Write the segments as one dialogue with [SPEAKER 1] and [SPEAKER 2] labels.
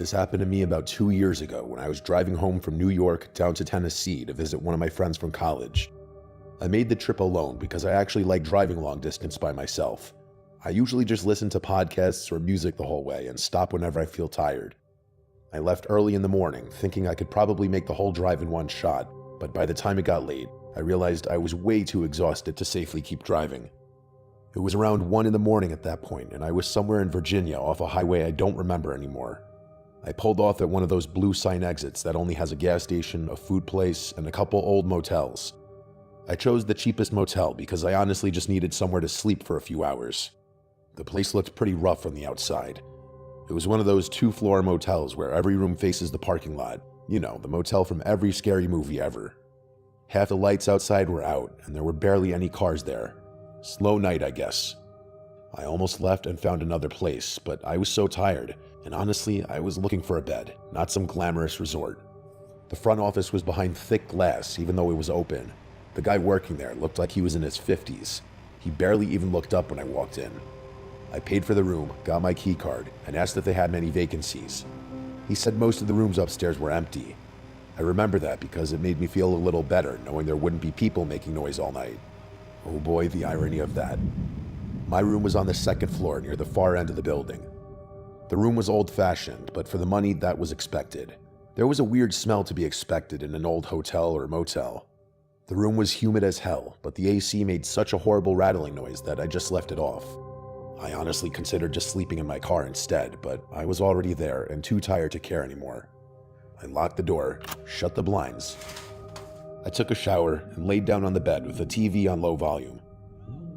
[SPEAKER 1] This happened to me about 2 years ago when I was driving home from New York down to Tennessee to visit one of my friends from college. I made the trip alone because I actually like driving long distance by myself. I usually just listen to podcasts or music the whole way and stop whenever I feel tired. I left early in the morning thinking I could probably make the whole drive in one shot, but by the time it got late, I realized I was way too exhausted to safely keep driving. It was around 1 in the morning at that point, and I was somewhere in Virginia off a highway I don't remember anymore. I pulled off at one of those blue sign exits that only has a gas station, a food place, and a couple old motels. I chose the cheapest motel because I honestly just needed somewhere to sleep for a few hours. The place looked pretty rough from the outside. It was one of those 2-floor motels where every room faces the parking lot. You know, the motel from every scary movie ever. Half the lights outside were out, and there were barely any cars there. Slow night, I guess. I almost left and found another place, but I was so tired, and honestly, I was looking for a bed, not some glamorous resort. The front office was behind thick glass, even though it was open. The guy working there looked like he was in his 50s. He barely even looked up when I walked in. I paid for the room, got my key card, and asked if they had many vacancies. He said most of the rooms upstairs were empty. I remember that because it made me feel a little better knowing there wouldn't be people making noise all night. Oh boy, the irony of that. My room was on the 2nd floor near the far end of the building. The room was old-fashioned, but for the money, that was expected. There was a weird smell to be expected in an old hotel or motel. The room was humid as hell, but the AC made such a horrible rattling noise that I just left it off. I honestly considered just sleeping in my car instead, but I was already there and too tired to care anymore. I locked the door, shut the blinds. I took a shower and laid down on the bed with the TV on low volume.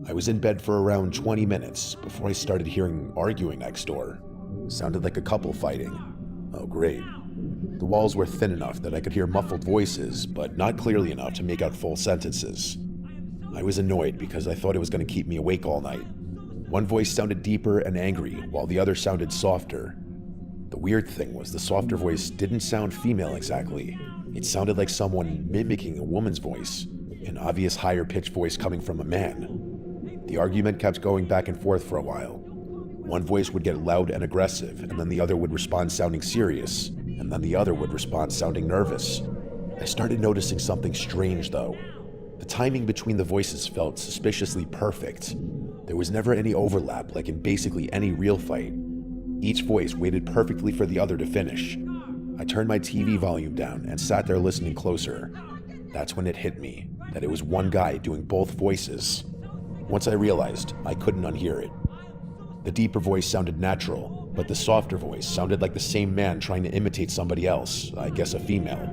[SPEAKER 1] I was in bed for around 20 minutes before I started hearing arguing next door. Sounded like a couple fighting. Oh great. The walls were thin enough that I could hear muffled voices, but not clearly enough to make out full sentences. I was annoyed because I thought it was going to keep me awake all night. One voice sounded deeper and angry, while the other sounded softer. The weird thing was the softer voice didn't sound female exactly. It sounded like someone mimicking a woman's voice, an obvious higher-pitched voice coming from a man. The argument kept going back and forth for a while. One voice would get loud and aggressive, and then the other would respond sounding serious, and then the other would respond sounding nervous. I started noticing something strange, though. The timing between the voices felt suspiciously perfect. There was never any overlap, like in basically any real fight. Each voice waited perfectly for the other to finish. I turned my TV volume down and sat there listening closer. That's when it hit me, that it was one guy doing both voices. Once I realized, I couldn't unhear it. The deeper voice sounded natural, but the softer voice sounded like the same man trying to imitate somebody else, I guess a female.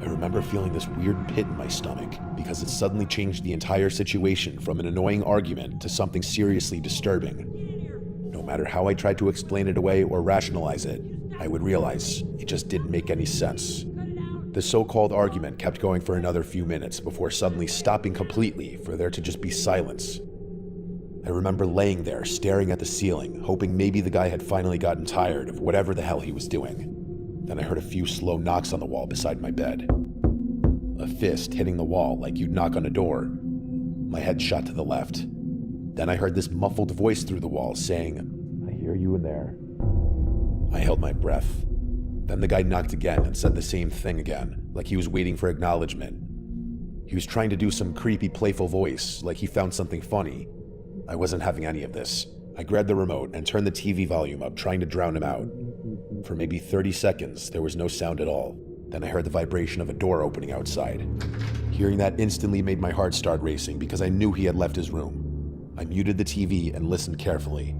[SPEAKER 1] I remember feeling this weird pit in my stomach because it suddenly changed the entire situation from an annoying argument to something seriously disturbing. No matter how I tried to explain it away or rationalize it, I would realize it just didn't make any sense. The so-called argument kept going for another few minutes before suddenly stopping completely for there to just be silence. I remember laying there staring at the ceiling, hoping maybe the guy had finally gotten tired of whatever the hell he was doing. Then I heard a few slow knocks on the wall beside my bed. A fist hitting the wall like you'd knock on a door. My head shot to the left. Then I heard this muffled voice through the wall saying, "I hear you in there." I held my breath. Then the guy knocked again and said the same thing again, like he was waiting for acknowledgement. He was trying to do some creepy, playful voice, like he found something funny. I wasn't having any of this. I grabbed the remote and turned the TV volume up, trying to drown him out. For maybe 30 seconds, there was no sound at all. Then I heard the vibration of a door opening outside. Hearing that instantly made my heart start racing because I knew he had left his room. I muted the TV and listened carefully.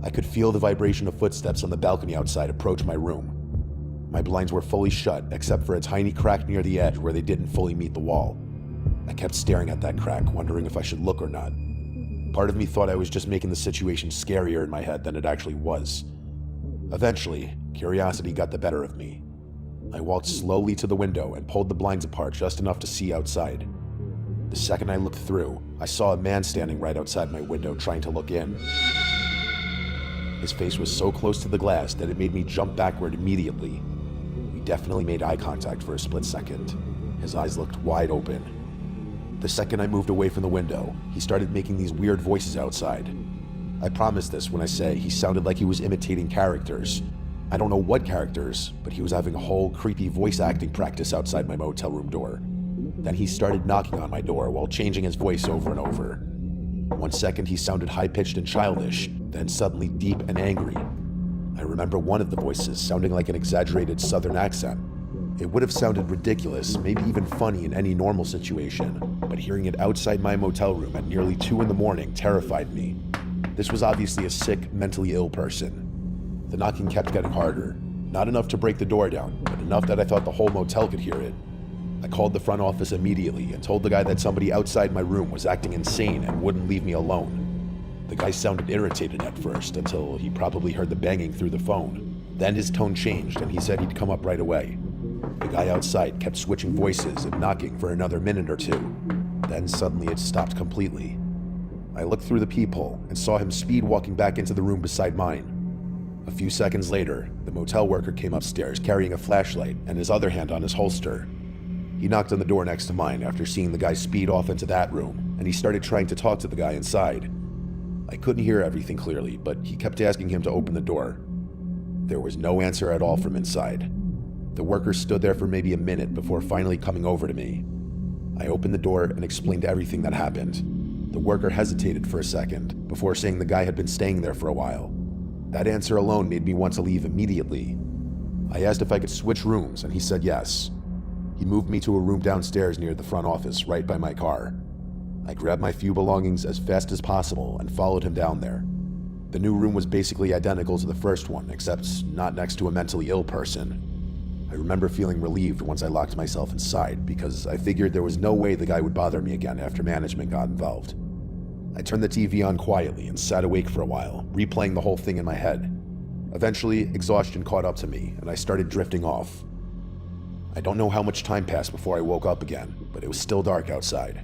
[SPEAKER 1] I could feel the vibration of footsteps on the balcony outside approach my room. My blinds were fully shut, except for a tiny crack near the edge where they didn't fully meet the wall. I kept staring at that crack, wondering if I should look or not. Part of me thought I was just making the situation scarier in my head than it actually was. Eventually, curiosity got the better of me. I walked slowly to the window and pulled the blinds apart just enough to see outside. The second I looked through, I saw a man standing right outside my window trying to look in. His face was so close to the glass that it made me jump backward immediately. We definitely made eye contact for a split second. His eyes looked wide open. The second I moved away from the window, he started making these weird voices outside. I promise this when I say he sounded like he was imitating characters. I don't know what characters, but he was having a whole creepy voice acting practice outside my motel room door. Then he started knocking on my door while changing his voice over and over. 1 second he sounded high-pitched and childish, then suddenly deep and angry. I remember one of the voices sounding like an exaggerated southern accent. It would have sounded ridiculous, maybe even funny in any normal situation, but hearing it outside my motel room at nearly 2 in the morning terrified me. This was obviously a sick, mentally ill person. The knocking kept getting harder. Not enough to break the door down, but enough that I thought the whole motel could hear it. I called the front office immediately and told the guy that somebody outside my room was acting insane and wouldn't leave me alone. The guy sounded irritated at first until he probably heard the banging through the phone. Then his tone changed and he said he'd come up right away. The guy outside kept switching voices and knocking for another minute or two. Then suddenly it stopped completely. I looked through the peephole and saw him speed walking back into the room beside mine. A few seconds later, the motel worker came upstairs carrying a flashlight and his other hand on his holster. He knocked on the door next to mine after seeing the guy speed off into that room, and he started trying to talk to the guy inside. I couldn't hear everything clearly, but he kept asking him to open the door. There was no answer at all from inside. The worker stood there for maybe a minute before finally coming over to me. I opened the door and explained everything that happened. The worker hesitated for a second before saying the guy had been staying there for a while. That answer alone made me want to leave immediately. I asked if I could switch rooms, and he said yes. He moved me to a room downstairs near the front office, right by my car. I grabbed my few belongings as fast as possible and followed him down there. The new room was basically identical to the first one, except not next to a mentally ill person. I remember feeling relieved once I locked myself inside because I figured there was no way the guy would bother me again after management got involved. I turned the TV on quietly and sat awake for a while, replaying the whole thing in my head. Eventually, exhaustion caught up to me and I started drifting off. I don't know how much time passed before I woke up again, but it was still dark outside.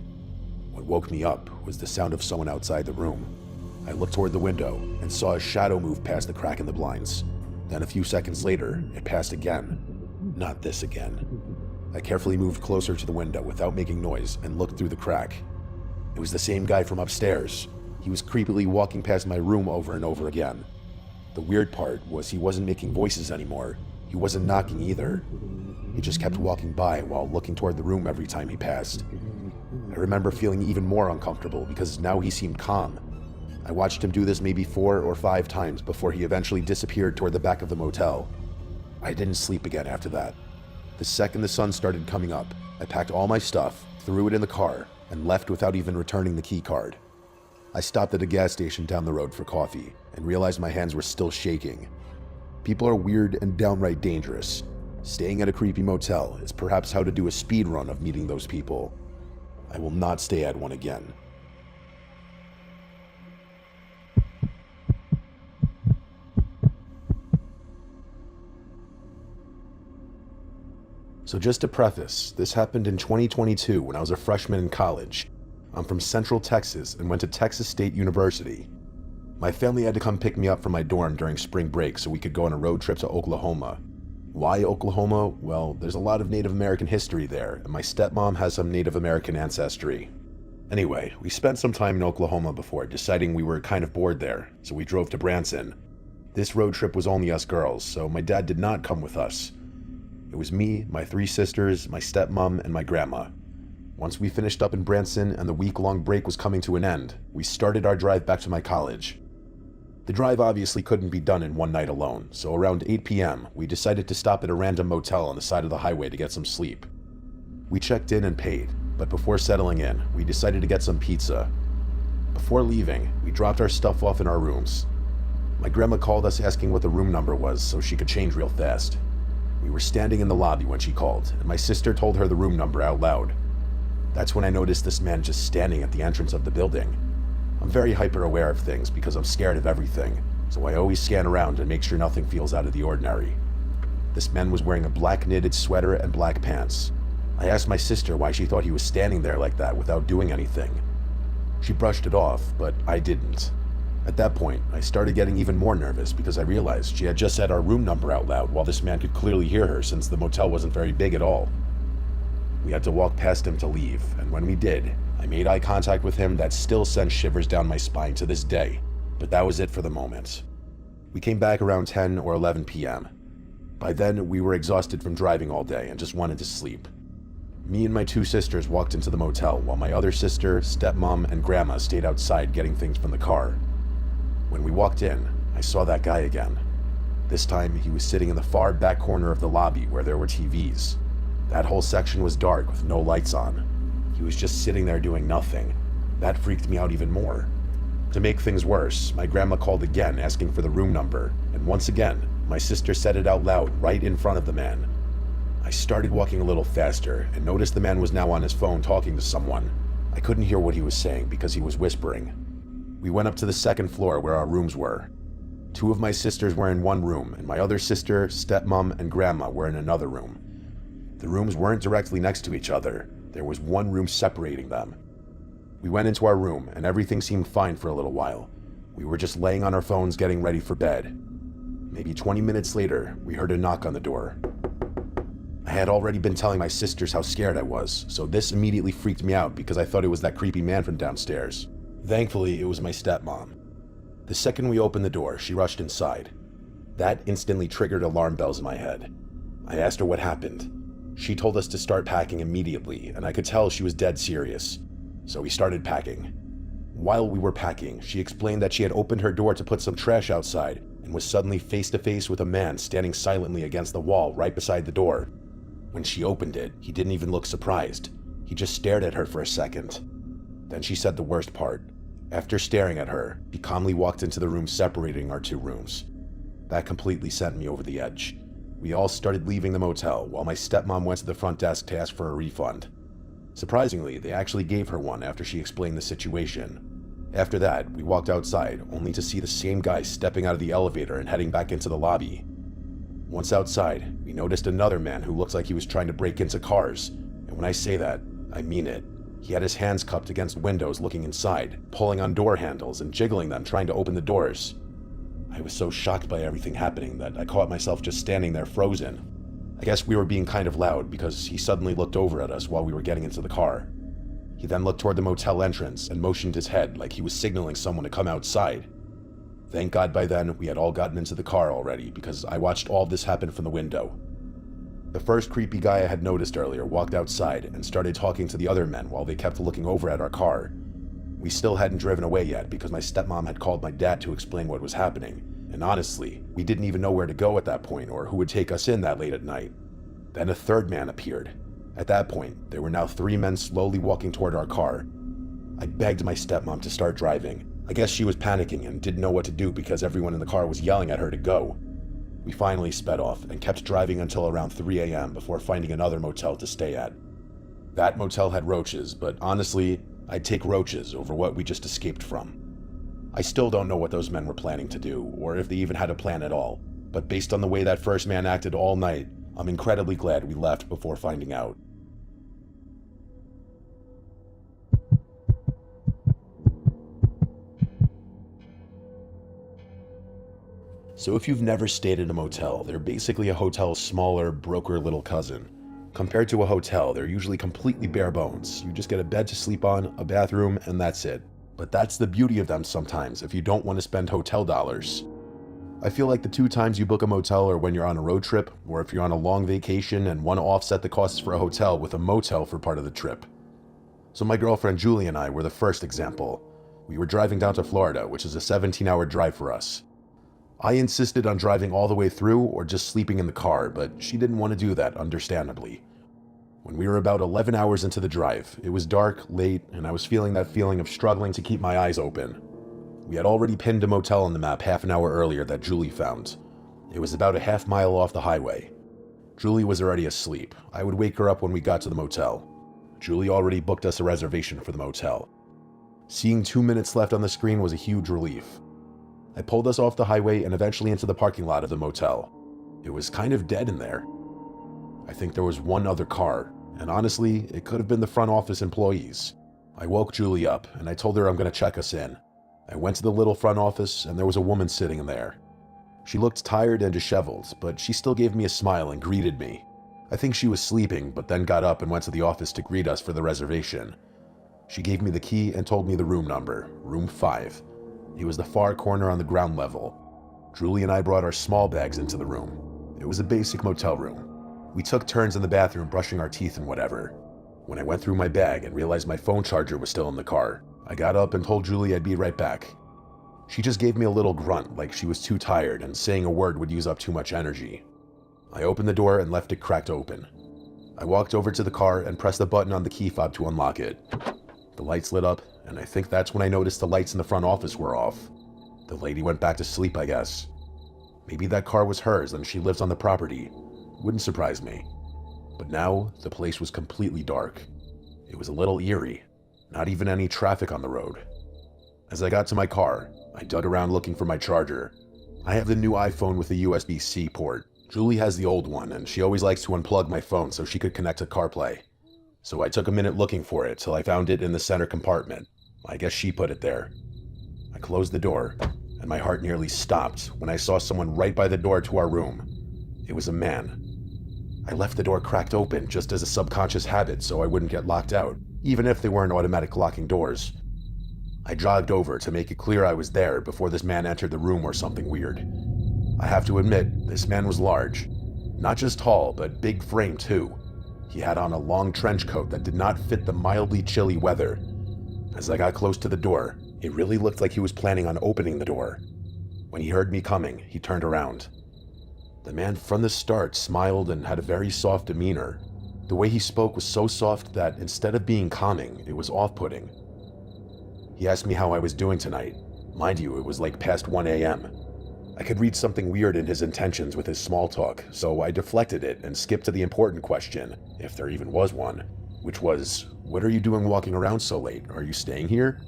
[SPEAKER 1] What woke me up was the sound of someone outside the room. I looked toward the window and saw a shadow move past the crack in the blinds. Then a few seconds later, it passed again. Not this again. I carefully moved closer to the window without making noise and looked through the crack. It was the same guy from upstairs. He was creepily walking past my room over and over again. The weird part was he wasn't making voices anymore. He wasn't knocking either. He just kept walking by while looking toward the room every time he passed. I remember feeling even more uncomfortable because now he seemed calm. I watched him do this maybe 4 or 5 times before he eventually disappeared toward the back of the motel. I didn't sleep again after that. The second the sun started coming up, I packed all my stuff, threw it in the car, and left without even returning the key card. I stopped at a gas station down the road for coffee and realized my hands were still shaking. People are weird and downright dangerous. Staying at a creepy motel is perhaps how to do a speed run of meeting those people. I will not stay at one again. So just to preface, this happened in 2022 when I was a freshman in college. I'm from Central Texas and went to Texas State University. My family had to come pick me up from my dorm during spring break so we could go on a road trip to Oklahoma. Why Oklahoma? Well, there's a lot of Native American history there, and my stepmom has some Native American ancestry. Anyway, we spent some time in Oklahoma before deciding we were kind of bored there, so we drove to Branson. This road trip was only us girls, so my dad did not come with us. It was me, my 3 sisters, my stepmom, and my grandma. Once we finished up in Branson and the week-long break was coming to an end, we started our drive back to my college. The drive obviously couldn't be done in one night alone, so around 8 p.m., we decided to stop at a random motel on the side of the highway to get some sleep. We checked in and paid, but before settling in, we decided to get some pizza. Before leaving, we dropped our stuff off in our rooms. My grandma called us asking what the room number was so she could change real fast. We were standing in the lobby when she called, and my sister told her the room number out loud. That's when I noticed this man just standing at the entrance of the building. I'm very hyper-aware of things because I'm scared of everything, so I always scan around and make sure nothing feels out of the ordinary. This man was wearing a black knitted sweater and black pants. I asked my sister why she thought he was standing there like that without doing anything. She brushed it off, but I didn't. At that point, I started getting even more nervous because I realized she had just said our room number out loud while this man could clearly hear her since the motel wasn't very big at all. We had to walk past him to leave, and when we did, I made eye contact with him that still sends shivers down my spine to this day, but that was it for the moment. We came back around 10 or 11 p.m. By then, we were exhausted from driving all day and just wanted to sleep. Me and my two sisters walked into the motel while my other sister, stepmom, and grandma stayed outside getting things from the car. When we walked in, I saw that guy again. This time, he was sitting in the far back corner of the lobby where there were TVs. That whole section was dark with no lights on. He was just sitting there doing nothing. That freaked me out even more. To make things worse, my grandma called again asking for the room number, and once again, my sister said it out loud right in front of the man. I started walking a little faster and noticed the man was now on his phone talking to someone. I couldn't hear what he was saying because he was whispering. We went up to the second floor where our rooms were. Two of my sisters were in one room, and my other sister, stepmom, and grandma were in another room. The rooms weren't directly next to each other. There was one room separating them. We went into our room, and everything seemed fine for a little while. We were just laying on our phones getting ready for bed. Maybe 20 minutes later, we heard a knock on the door. I had already been telling my sisters how scared I was, so this immediately freaked me out because I thought it was that creepy man from downstairs. Thankfully, it was my stepmom. The second we opened the door, she rushed inside. That instantly triggered alarm bells in my head. I asked her what happened. She told us to start packing immediately, and I could tell she was dead serious. So we started packing. While we were packing, she explained that she had opened her door to put some trash outside and was suddenly face to face with a man standing silently against the wall right beside the door. When she opened it, he didn't even look surprised. He just stared at her for a second. Then she said the worst part. After staring at her, he calmly walked into the room separating our two rooms. That completely sent me over the edge. We all started leaving the motel while my stepmom went to the front desk to ask for a refund. Surprisingly, they actually gave her one after she explained the situation. After that, we walked outside, only to see the same guy stepping out of the elevator and heading back into the lobby. Once outside, we noticed another man who looked like he was trying to break into cars, and when I say that, I mean it. He had his hands cupped against windows looking inside, pulling on door handles and jiggling them trying to open the doors. I was so shocked by everything happening that I caught myself just standing there frozen. I guess we were being kind of loud because he suddenly looked over at us while we were getting into the car. He then looked toward the motel entrance and motioned his head like he was signaling someone to come outside. Thank God by then we had all gotten into the car already because I watched all of this happen from the window. The first creepy guy I had noticed earlier walked outside and started talking to the other men while they kept looking over at our car. We still hadn't driven away yet because my stepmom had called my dad to explain what was happening, and honestly, we didn't even know where to go at that point or who would take us in that late at night. Then a third man appeared. At that point, there were now 3 men slowly walking toward our car. I begged my stepmom to start driving. I guess she was panicking and didn't know what to do because everyone in the car was yelling at her to go. We finally sped off and kept driving until around 3 a.m. before finding another motel to stay at. That motel had roaches, but honestly, I'd take roaches over what we just escaped from. I still don't know what those men were planning to do, or if they even had a plan at all, but based on the way that first man acted all night, I'm incredibly glad we left before finding out. So if you've never stayed in a motel, they're basically a hotel's smaller, broker little cousin. Compared to a hotel, they're usually completely bare bones. You just get a bed to sleep on, a bathroom, and that's it. But that's the beauty of them sometimes if you don't want to spend hotel dollars. I feel like the 2 times you book a motel are when you're on a road trip, or if you're on a long vacation and want to offset the costs for a hotel with a motel for part of the trip. So my girlfriend Julie and I were the first example. We were driving down to Florida, which is a 17-hour drive for us. I insisted on driving all the way through or just sleeping in the car, but she didn't want to do that, understandably. When we were about 11 hours into the drive, it was dark, late, and I was feeling that feeling of struggling to keep my eyes open. We had already pinned a motel on the map half an hour earlier that Julie found. It was about a half mile off the highway. Julie was already asleep. I would wake her up when we got to the motel. Julie already booked us a reservation for the motel. Seeing 2 minutes left on the screen was a huge relief. I pulled us off the highway and eventually into the parking lot of the motel. It was kind of dead in there. I think there was one other car, and honestly, it could have been the front office employees. I woke Julie up, and I told her I'm going to check us in. I went to the little front office, and there was a woman sitting in there. She looked tired and disheveled, but she still gave me a smile and greeted me. I think she was sleeping, but then got up and went to the office to greet us for the reservation. She gave me the key and told me the room number, room 5. It was the far corner on the ground level. Julie and I brought our small bags into the room. It was a basic motel room. We took turns in the bathroom brushing our teeth and whatever. When I went through my bag and realized my phone charger was still in the car, I got up and told Julie I'd be right back. She just gave me a little grunt like she was too tired and saying a word would use up too much energy. I opened the door and left it cracked open. I walked over to the car and pressed the button on the key fob to unlock it. The lights lit up, and I think that's when I noticed the lights in the front office were off. The lady went back to sleep, I guess. Maybe that car was hers and she lives on the property. Wouldn't surprise me. But now, the place was completely dark. It was a little eerie. Not even any traffic on the road. As I got to my car, I dug around looking for my charger. I have the new iPhone with the USB-C port. Julie has the old one, and she always likes to unplug my phone so she could connect to CarPlay. So I took a minute looking for it till I found it in the center compartment. I guess she put it there. I closed the door, and my heart nearly stopped when I saw someone right by the door to our room. It was a man. I left the door cracked open just as a subconscious habit so I wouldn't get locked out, even if they weren't automatic locking doors. I jogged over to make it clear I was there before this man entered the room or something weird. I have to admit, this man was large. Not just tall, but big frame too. He had on a long trench coat that did not fit the mildly chilly weather. As I got close to the door, it really looked like he was planning on opening the door. When he heard me coming, he turned around. The man from the start smiled and had a very soft demeanor. The way he spoke was so soft that instead of being calming, it was off-putting. He asked me how I was doing tonight. Mind you, it was like past 1 a.m. I could read something weird in his intentions with his small talk, so I deflected it and skipped to the important question, if there even was one, which was, "What are you doing walking around so late? Are you staying here?"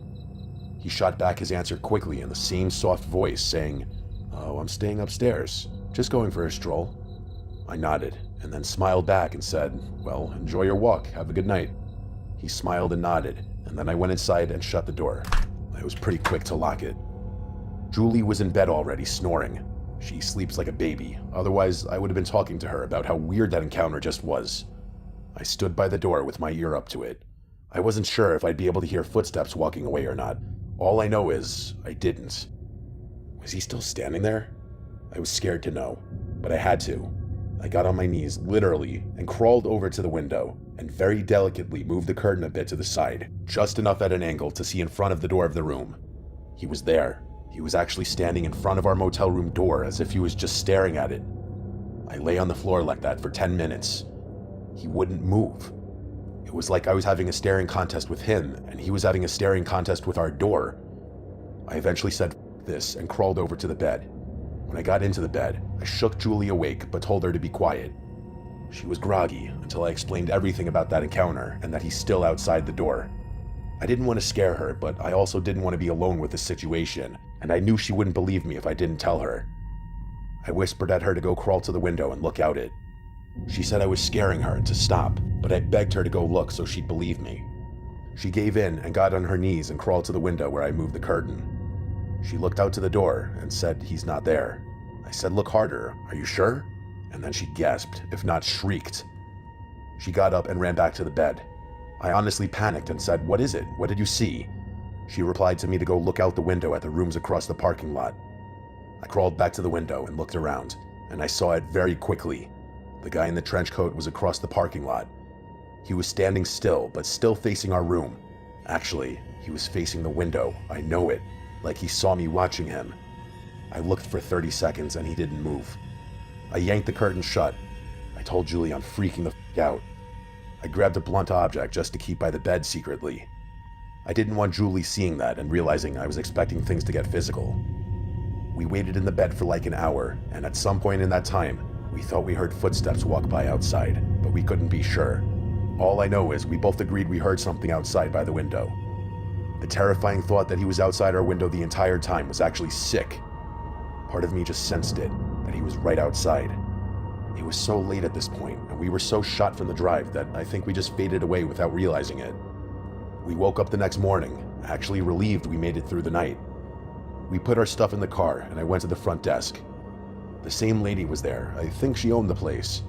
[SPEAKER 1] He shot back his answer quickly in the same soft voice, saying, "Oh, I'm staying upstairs. Just going for a stroll." I nodded, and then smiled back and said, "Well, enjoy your walk. Have a good night." He smiled and nodded, and then I went inside and shut the door. I was pretty quick to lock it. Julie was in bed already, snoring. She sleeps like a baby, otherwise I would have been talking to her about how weird that encounter just was. I stood by the door with my ear up to it. I wasn't sure if I'd be able to hear footsteps walking away or not. All I know is, I didn't. Was he still standing there? I was scared to know, but I had to. I got on my knees, literally, and crawled over to the window, and very delicately moved the curtain a bit to the side, just enough at an angle to see in front of the door of the room. He was there. He was actually standing in front of our motel room door as if he was just staring at it. I lay on the floor like that for 10 minutes. He wouldn't move. It was like I was having a staring contest with him, and he was having a staring contest with our door. I eventually said "F this" and crawled over to the bed. When I got into the bed, I shook Julie awake but told her to be quiet. She was groggy until I explained everything about that encounter and that he's still outside the door. I didn't want to scare her, but I also didn't want to be alone with the situation, and I knew she wouldn't believe me if I didn't tell her. I whispered at her to go crawl to the window and look out it. She said I was scaring her and to stop, but I begged her to go look so she'd believe me. She gave in and got on her knees and crawled to the window where I moved the curtain. She looked out to the door and said, "He's not there." I said, "Look harder. Are you sure?" And then she gasped, if not shrieked. She got up and ran back to the bed. I honestly panicked and said, "What is it? What did you see?" She replied to me to go look out the window at the rooms across the parking lot. I crawled back to the window and looked around, and I saw it very quickly. The guy in the trench coat was across the parking lot. He was standing still, but still facing our room. Actually, he was facing the window, I know it, like he saw me watching him. I looked for 30 seconds and he didn't move. I yanked the curtain shut. I told Julie I'm freaking the f*** out. I grabbed a blunt object just to keep by the bed secretly. I didn't want Julie seeing that and realizing I was expecting things to get physical. We waited in the bed for like an hour, and at some point in that time, we thought we heard footsteps walk by outside, but we couldn't be sure. All I know is we both agreed we heard something outside by the window. The terrifying thought that he was outside our window the entire time was actually sick. Part of me just sensed it, that he was right outside. It was so late at this point, and we were so shot from the drive that I think we just faded away without realizing it. We woke up the next morning, actually relieved we made it through the night. We put our stuff in the car, and I went to the front desk. The same lady was there. I think she owned the place.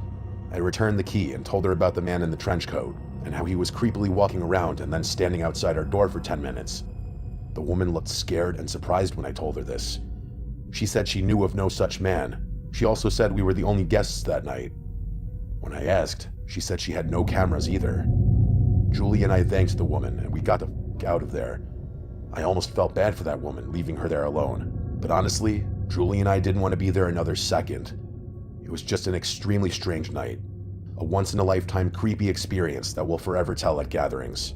[SPEAKER 1] I returned the key and told her about the man in the trench coat, and how he was creepily walking around and then standing outside our door for 10 minutes. The woman looked scared and surprised when I told her this. She said she knew of no such man. She also said we were the only guests that night. When I asked, she said she had no cameras either. Julie and I thanked the woman, and we got the f*** out of there. I almost felt bad for that woman, leaving her there alone. But honestly, Julie and I didn't want to be there another second. It was just an extremely strange night. A once-in-a-lifetime creepy experience that we'll forever tell at gatherings.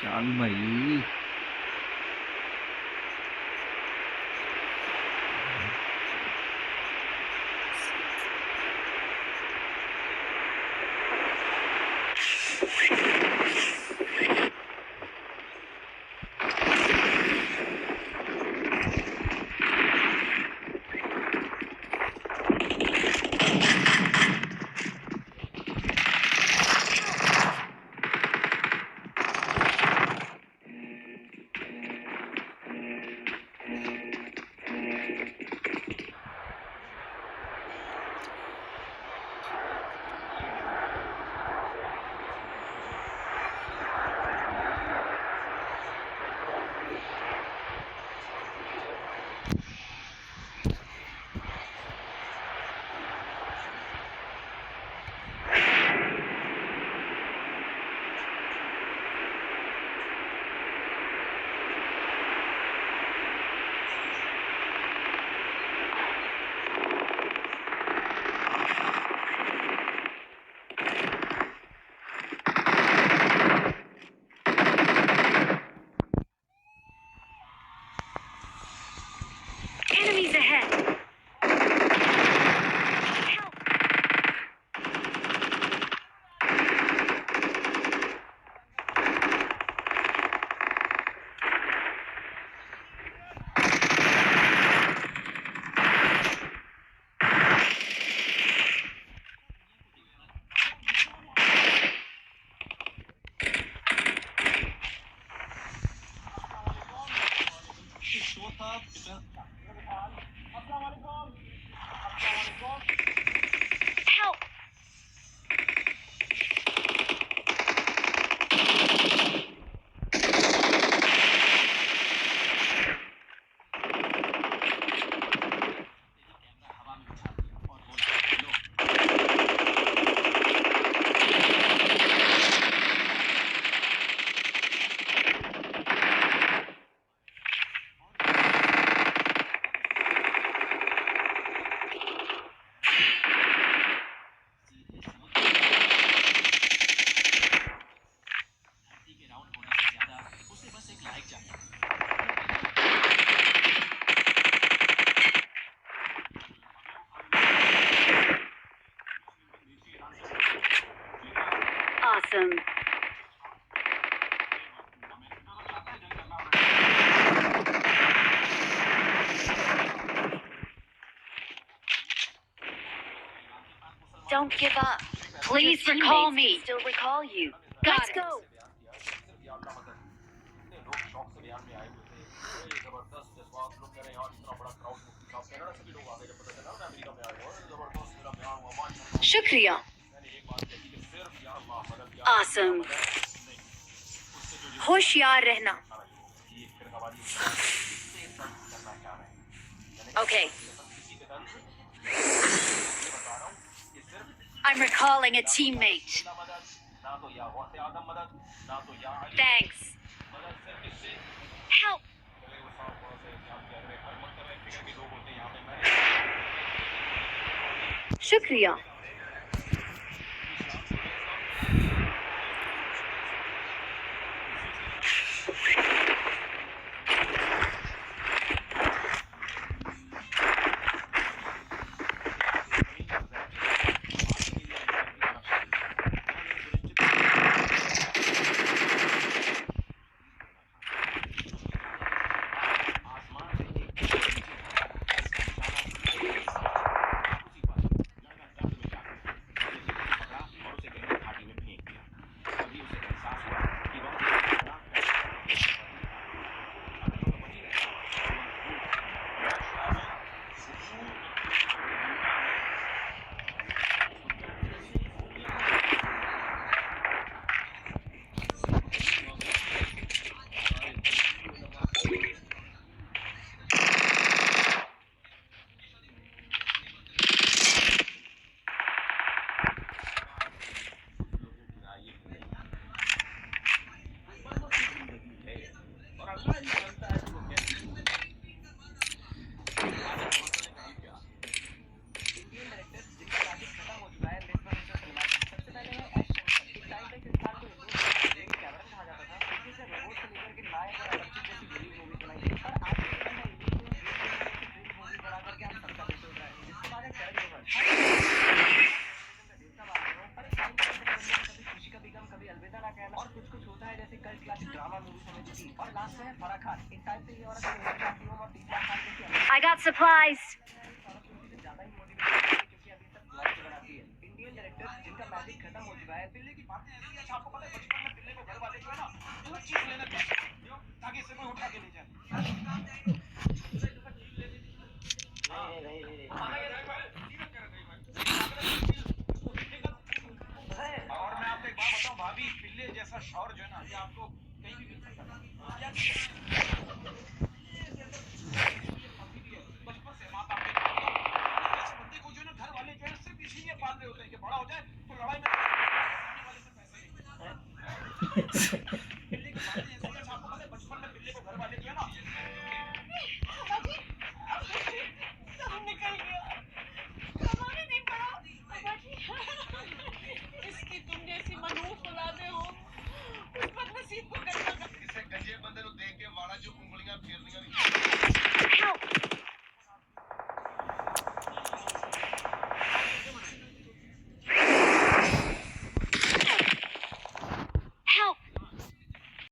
[SPEAKER 2] ਚੱਲ ਭਾਈ
[SPEAKER 3] Enemies ahead! Help! Awesome. Don't give up. Please recall me. Still recall you. Let's go. Shukriya. Awesome. होशियार रहना. Okay. I'm recalling a teammate. Thanks. Help! Shukriya. I got supplies.